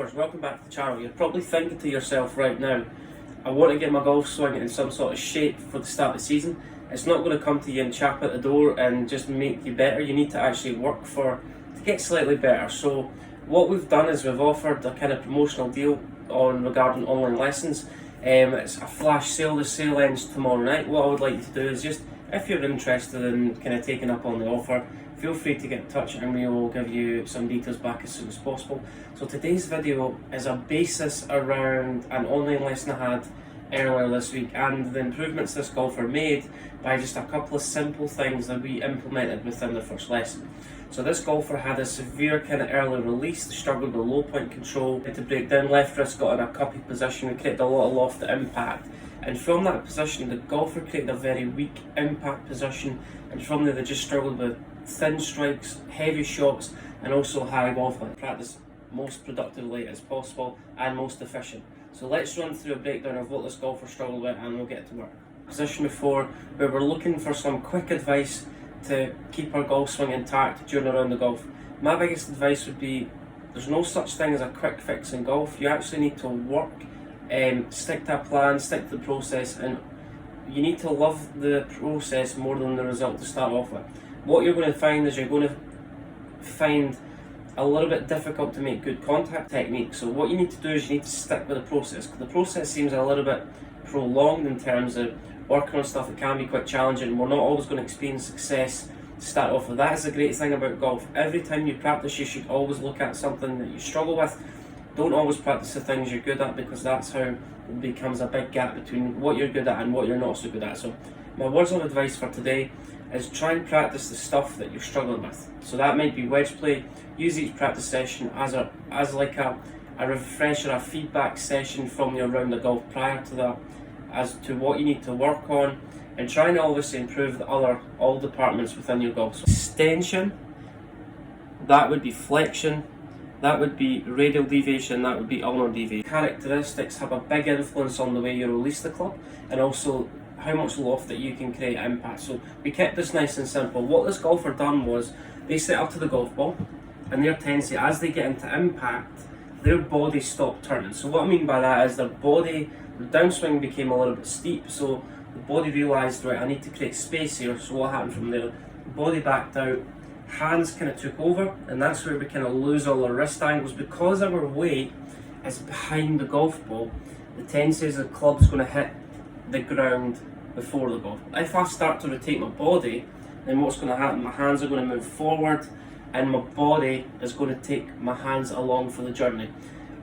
golfers, welcome back to the channel. You're probably thinking to yourself right now, I want to get my golf swing in some sort of shape for the start of the season. It's not going to come to you and chap at the door and just make you better. You need to actually work to get slightly better. So what we've done is we've offered a kind of promotional deal regarding online lessons. It's a flash sale. The sale ends tomorrow night. What I would like you to do is just, if you're interested in kind of taking up on the offer, feel free to get in touch and we will give you some details back as soon as possible. So today's video is a basis around an online lesson I had earlier this week and the improvements this golfer made by just a couple of simple things that we implemented within the first lesson. So this golfer had a severe kind of early release, struggled with low point control, had to break down, left wrist got in a cuppy position, we created a lot of loft at impact. And from that position, the golfer created a very weak impact position, and from there they just struggled with thin strikes, heavy shots, and also high golf length. Practice most productively as possible and most efficient. So let's run through a breakdown of what this golfer struggled with and we'll get to work. Position before, where we're looking for some quick advice to keep our golf swing intact during a round of golf. My biggest advice would be, there's no such thing as a quick fix in golf. You actually need to work, stick to a plan, stick to the process, and you need to love the process more than the result to start off with. What you're going to find is you're going to find a little bit difficult to make good contact technique. So what you need to do is you need to stick with the process, because the process seems a little bit prolonged in terms of working on stuff that can be quite challenging. We're not always going to experience success to start off with. That is the great thing about golf. Every time you practice, you should always look at something that you struggle with. Don't always practice the things you're good at, because that's how it becomes a big gap between what you're good at and what you're not so good at. So my words of advice for today is try and practice the stuff that you're struggling with. So that might be wedge play. Use each practice session as like a refresher, a feedback session from your round of golf prior to that, as to what you need to work on, and try and obviously improve all departments within your golf. So extension, that would be flexion, that would be radial deviation, that would be ulnar deviation. Characteristics have a big influence on the way you release the club and also how much loft that you can create at impact. So we kept this nice and simple. What this golfer done was they set up to the golf ball, and their tendency as they get into impact, their body stopped turning. So what I mean by that is the downswing became a little bit steep, so the body realised, right, I need to create space here. So what happened from there? The body backed out, hands kind of took over, and that's where we kind of lose all our wrist angles. Because our weight is behind the golf ball, the tendency is the club's going to hit the ground before the golf. If I start to rotate my body, then what's going to happen? My hands are going to move forward and my body is going to take my hands along for the journey.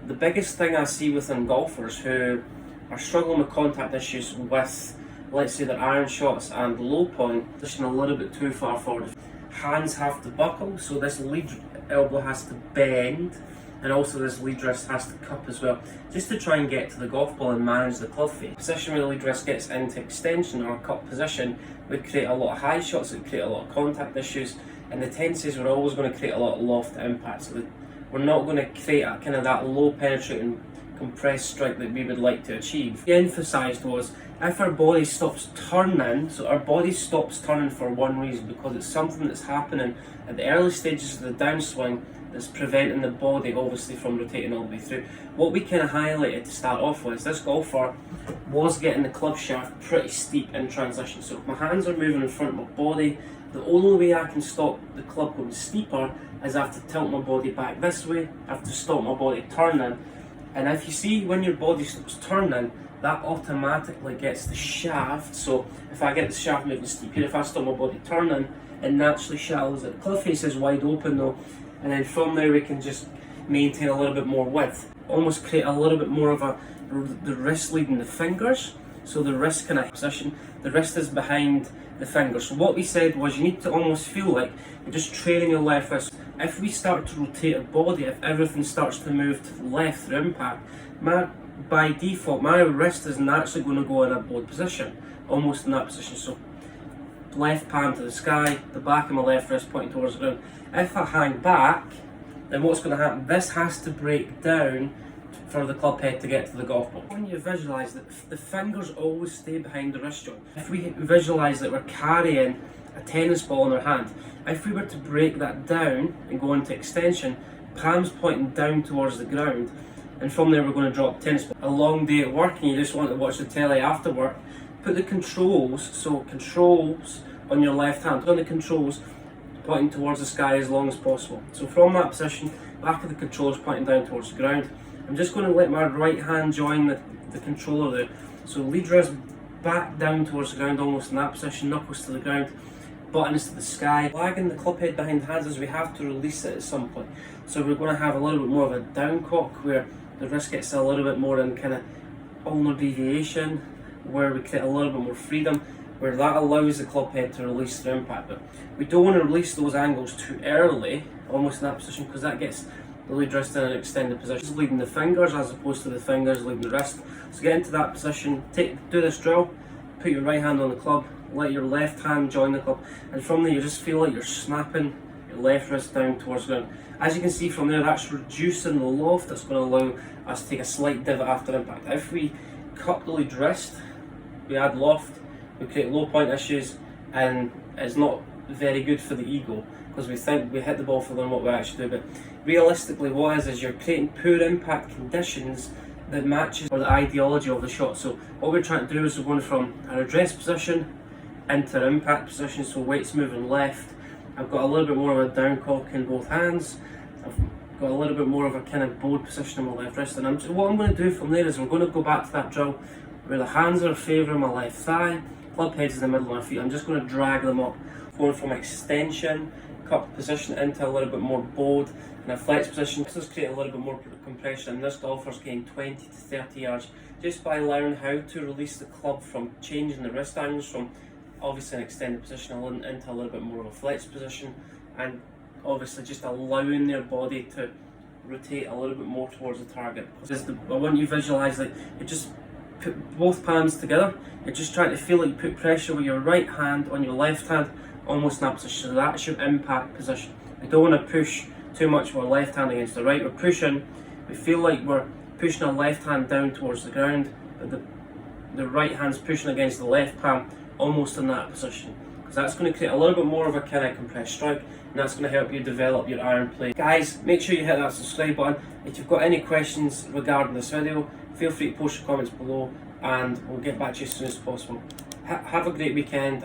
The biggest thing I see within golfers who are struggling with contact issues with, let's say, their iron shots and low point, pushing a little bit too far forward. Hands have to buckle, so this lead elbow has to bend, and also this lead wrist has to cup as well, just to try and get to the golf ball and manage the club face. Position where the lead wrist gets into extension or a cup position would create a lot of high shots, it would create a lot of contact issues, and the tendencies we're always going to create a lot of loft impact. So we're not going to create a kind of that low penetrating compressed strike that we would like to achieve. What he emphasised was, if our body stops turning, so our body stops turning for one reason, because it's something that's happening at the early stages of the downswing that's preventing the body obviously from rotating all the way through. What we kind of highlighted to start off with is this golfer was getting the club shaft pretty steep in transition. So if my hands are moving in front of my body, the only way I can stop the club going steeper is I have to tilt my body back this way, I have to stop my body turning. And if you see, when your body stops turning, that automatically gets the shaft. So if I get the shaft moving steep here, if I stop my body turning, it naturally shallows it. The club face is wide open though, and then from there we can just maintain a little bit more width. Almost create a little bit more of the wrist leading the fingers. So the wrist kind of position, the wrist is behind the fingers. So what we said was you need to almost feel like you're just trailing your left wrist. If we start to rotate our body, if everything starts to move to the left through impact, by default my wrist is naturally going to go in a bowed position, almost in that position. So left palm to the sky, the back of my left wrist pointing towards the ground. If I hang back, then what's going to happen? This has to break down for the club head to get to the golf ball. When you visualise that the fingers always stay behind the wrist joint, if we visualise that we're carrying a tennis ball in our hand, if we were to break that down and go into extension, palms pointing down towards the ground, and from there we're going to drop 10 spins. A long day at work and you just want to watch the telly after work, put the controls, so controls on your left hand, on the controls pointing towards the sky as long as possible. So from that position, back of the controllers pointing down towards the ground. I'm just going to let my right hand join the controller there. So lead wrist back down towards the ground, almost in that position, knuckles to the ground, buttons to the sky. Lagging the club head behind the hands as we have to release it at some point. So we're going to have a little bit more of a down cock where the wrist gets a little bit more in kind of ulnar deviation, where we create a little bit more freedom, where that allows the club head to release through impact. But we don't want to release those angles too early, almost in that position, because that gets the lead wrist in an extended position. Just leading the fingers as opposed to the fingers leading the wrist. So get into that position, do this drill, put your right hand on the club, let your left hand join the club, and from there you just feel like you're snapping your left wrist down towards the ground. As you can see from there, that's reducing the loft. That's going to allow us to take a slight divot after impact. If we cut the lead wrist, we add loft, we create low point issues, and it's not very good for the ego because we think we hit the ball further than what we actually do. But realistically, what is you're creating poor impact conditions that matches or the ideology of the shot. So what we're trying to do is we're going from our address position into our impact position, so weight's moving left. I've got a little bit more of a down cock in both hands. I've got a little bit more of a kind of bowed position on my left wrist, and what I'm going to do from there is we're going to go back to that drill where the hands are favouring my left thigh, club head's in the middle of my feet. I'm just going to drag them up, going from extension, cup position into a little bit more bowed and a flex position. This does create a little bit more compression, and this golfer's gain 20 to 30 yards just by learning how to release the club from changing the wrist angles from obviously an extended position into a little bit more of a flex position, and obviously just allowing their body to rotate a little bit more towards the target. I want you to visualise that you just put both palms together, you're just trying to feel like you put pressure with your right hand on your left hand, almost in that position. So that's your impact position. We don't want to push too much with our left hand against the right. We're pushing, we feel like we're pushing our left hand down towards the ground, but the right hand's pushing against the left palm, almost in that position. Because that's going to create a little bit more of a kind of compressed strike, and that's going to help you develop your iron play. Guys, make sure you hit that subscribe button. If you've got any questions regarding this video, feel free to post your comments below and we'll get back to you as soon as possible. Have a great weekend.